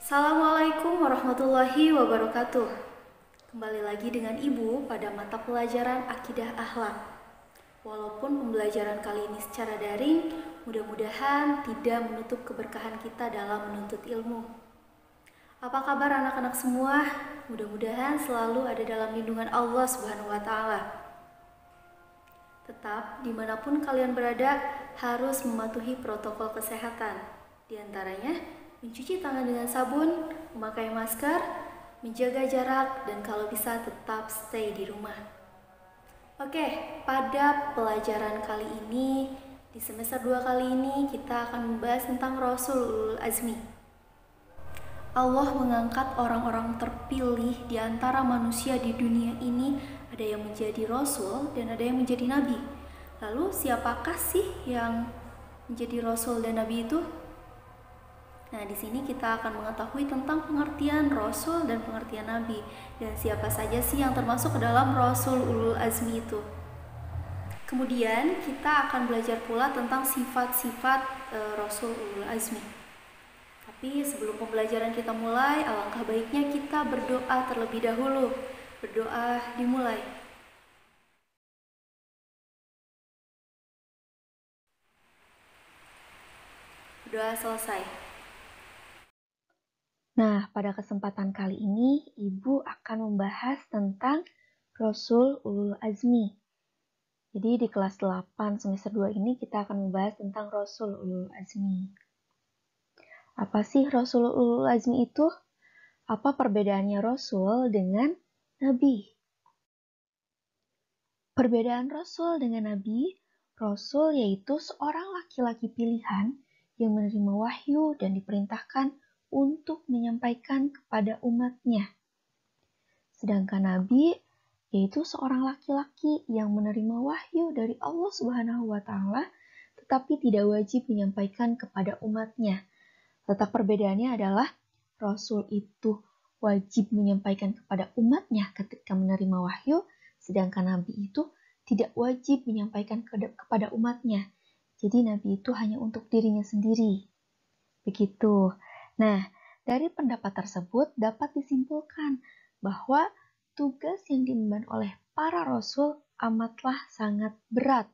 Assalamualaikum warahmatullahi wabarakatuh. Kembali lagi dengan Ibu pada mata pelajaran Akidah Akhlak. Walaupun pembelajaran kali ini secara daring, mudah-mudahan tidak menutup keberkahan kita dalam menuntut ilmu. Apa kabar anak-anak semua? Mudah-mudahan selalu ada dalam lindungan Allah Subhanahu wa Ta'ala. Tetap dimanapun kalian berada harus mematuhi protokol kesehatan. Di antaranya mencuci tangan dengan sabun, memakai masker, menjaga jarak, dan kalau bisa tetap stay di rumah. Oke, pada pelajaran kali ini, di semester 2 kali ini kita akan membahas tentang Rasul Ulul Azmi. Allah mengangkat orang-orang terpilih di antara manusia di dunia ini, ada yang menjadi Rasul dan ada yang menjadi Nabi. Lalu siapakah sih yang menjadi Rasul dan Nabi itu? Nah, di sini kita akan mengetahui tentang pengertian Rasul dan pengertian Nabi, dan siapa saja sih yang termasuk ke dalam Rasul Ulul Azmi itu. Kemudian kita akan belajar pula tentang sifat-sifat Rasul Ulul Azmi. Tapi sebelum pembelajaran kita mulai, alangkah baiknya kita berdoa terlebih dahulu. Berdoa dimulai. Berdoa selesai. Nah, pada kesempatan kali ini, Ibu akan membahas tentang Rasul Ulul Azmi. Jadi di kelas 8 semester 2 ini kita akan membahas tentang Rasul Ulul Azmi. Apa sih Rasul Ulul Azmi itu? Apa perbedaannya Rasul dengan Nabi? Perbedaan Rasul dengan Nabi, Rasul yaitu seorang laki-laki pilihan yang menerima wahyu dan diperintahkan untuk menyampaikan kepada umatnya. Sedangkan Nabi yaitu seorang laki-laki yang menerima wahyu dari Allah Subhanahu wa Ta'ala, tetapi tidak wajib menyampaikan kepada umatnya. Letak perbedaannya adalah Rasul itu wajib menyampaikan kepada umatnya ketika menerima wahyu, sedangkan Nabi itu tidak wajib menyampaikan kepada umatnya. Jadi Nabi itu hanya untuk dirinya sendiri. Begitu. Nah, dari pendapat tersebut dapat disimpulkan bahwa tugas yang diemban oleh para rasul amatlah sangat berat.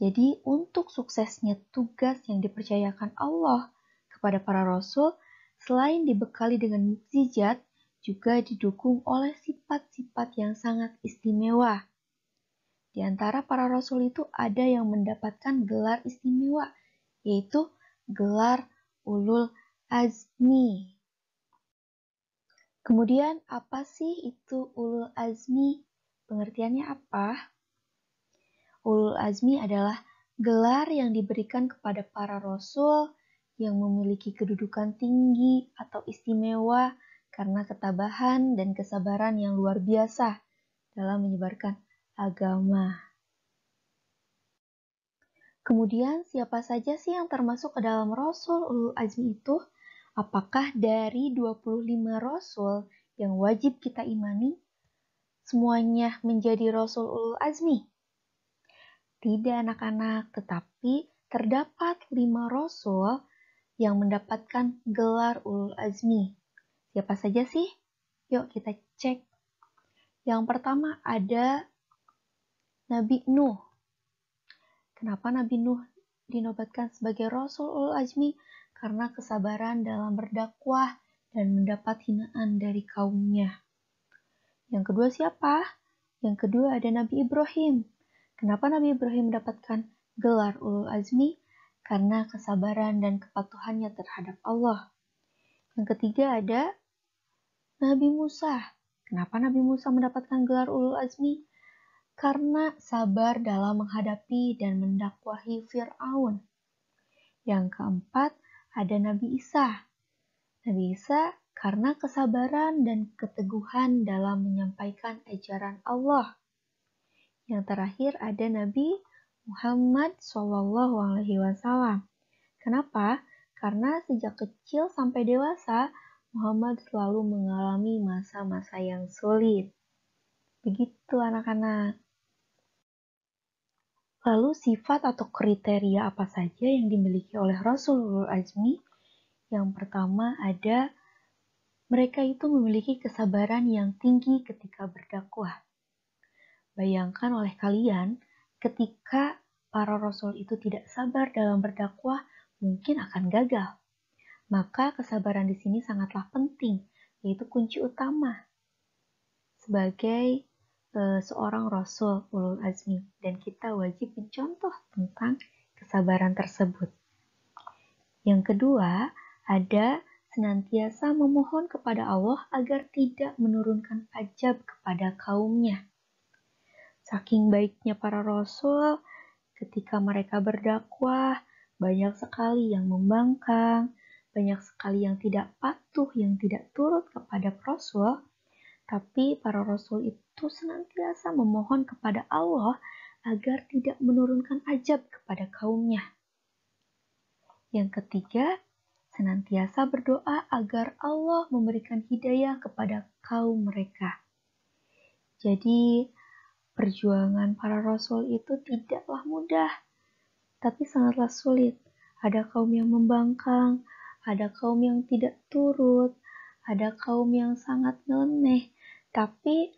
Jadi, untuk suksesnya tugas yang dipercayakan Allah kepada para rasul, selain dibekali dengan mukjizat, juga didukung oleh sifat-sifat yang sangat istimewa. Di antara para rasul itu ada yang mendapatkan gelar istimewa, yaitu gelar Ulul Azmi. Kemudian, apa sih itu Ulul Azmi? Pengertiannya apa? Ulul Azmi adalah gelar yang diberikan kepada para rasul yang memiliki kedudukan tinggi atau istimewa karena ketabahan dan kesabaran yang luar biasa dalam menyebarkan agama. Kemudian, siapa saja sih yang termasuk ke dalam Rasul Ulul Azmi itu? Apakah dari 25 Rasul yang wajib kita imani, semuanya menjadi Rasul Ulul Azmi? Tidak anak-anak, tetapi terdapat 5 Rasul yang mendapatkan gelar Ulul Azmi. Siapa saja sih? Yuk kita cek. Yang pertama ada Nabi Nuh. Kenapa Nabi Nuh dinobatkan sebagai Rasul Ulul Azmi? Karena kesabaran dalam berdakwah dan mendapat hinaan dari kaumnya. Yang kedua siapa? Yang kedua ada Nabi Ibrahim. Kenapa Nabi Ibrahim mendapatkan gelar Ulul Azmi? Karena kesabaran dan kepatuhannya terhadap Allah. Yang ketiga ada Nabi Musa. Kenapa Nabi Musa mendapatkan gelar Ulul Azmi? Karena sabar dalam menghadapi dan mendakwahi Fir'aun. Yang keempat, ada Nabi Isa. Nabi Isa karena kesabaran dan keteguhan dalam menyampaikan ajaran Allah. Yang terakhir ada Nabi Muhammad SAW. Kenapa? Karena sejak kecil sampai dewasa, Muhammad selalu mengalami masa-masa yang sulit. Begitu anak-anak. Lalu sifat atau kriteria apa saja yang dimiliki oleh Rasul Ulul Azmi? Yang pertama ada mereka itu memiliki kesabaran yang tinggi ketika berdakwah. Bayangkan oleh kalian, ketika para rasul itu tidak sabar dalam berdakwah, mungkin akan gagal. Maka kesabaran di sini sangatlah penting, yaitu kunci utama sebagai seorang rasul ulul azmi, dan kita wajib mencontoh tentang kesabaran tersebut. Yang kedua, ada senantiasa memohon kepada Allah agar tidak menurunkan azab kepada kaumnya. Saking baiknya para rasul, ketika mereka berdakwah, banyak sekali yang membangkang, banyak sekali yang tidak patuh, yang tidak turut kepada rasul. Tapi para rasul itu senantiasa memohon kepada Allah agar tidak menurunkan azab kepada kaumnya. Yang ketiga, senantiasa berdoa agar Allah memberikan hidayah kepada kaum mereka. Jadi, perjuangan para rasul itu tidaklah mudah, tapi sangatlah sulit. Ada kaum yang membangkang, ada kaum yang tidak turut, ada kaum yang sangat nyeleneh. Tapi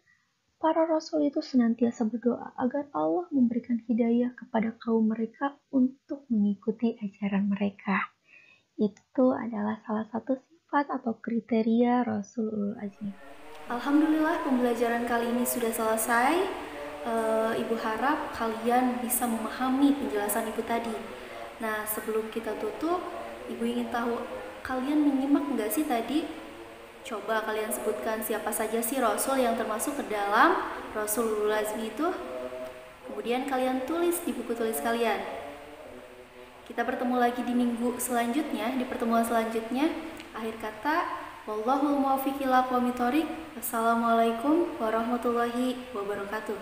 para rasul itu senantiasa berdoa agar Allah memberikan hidayah kepada kaum mereka untuk mengikuti ajaran mereka. Itu adalah salah satu sifat atau kriteria Rasul Ulul Azmi. Alhamdulillah pembelajaran kali ini sudah selesai. Ibu harap kalian bisa memahami penjelasan Ibu tadi. Nah, sebelum kita tutup, Ibu ingin tahu kalian menyimak nggak sih tadi? Coba kalian sebutkan siapa saja sih Rasul yang termasuk ke dalam Rasul Ulul Azmi itu. Kemudian kalian tulis di buku tulis kalian. Kita bertemu lagi di minggu selanjutnya, di pertemuan selanjutnya. Akhir kata, wallahul muwaffiq ila aqwamit thoriq. Wassalamualaikum warahmatullahi wabarakatuh.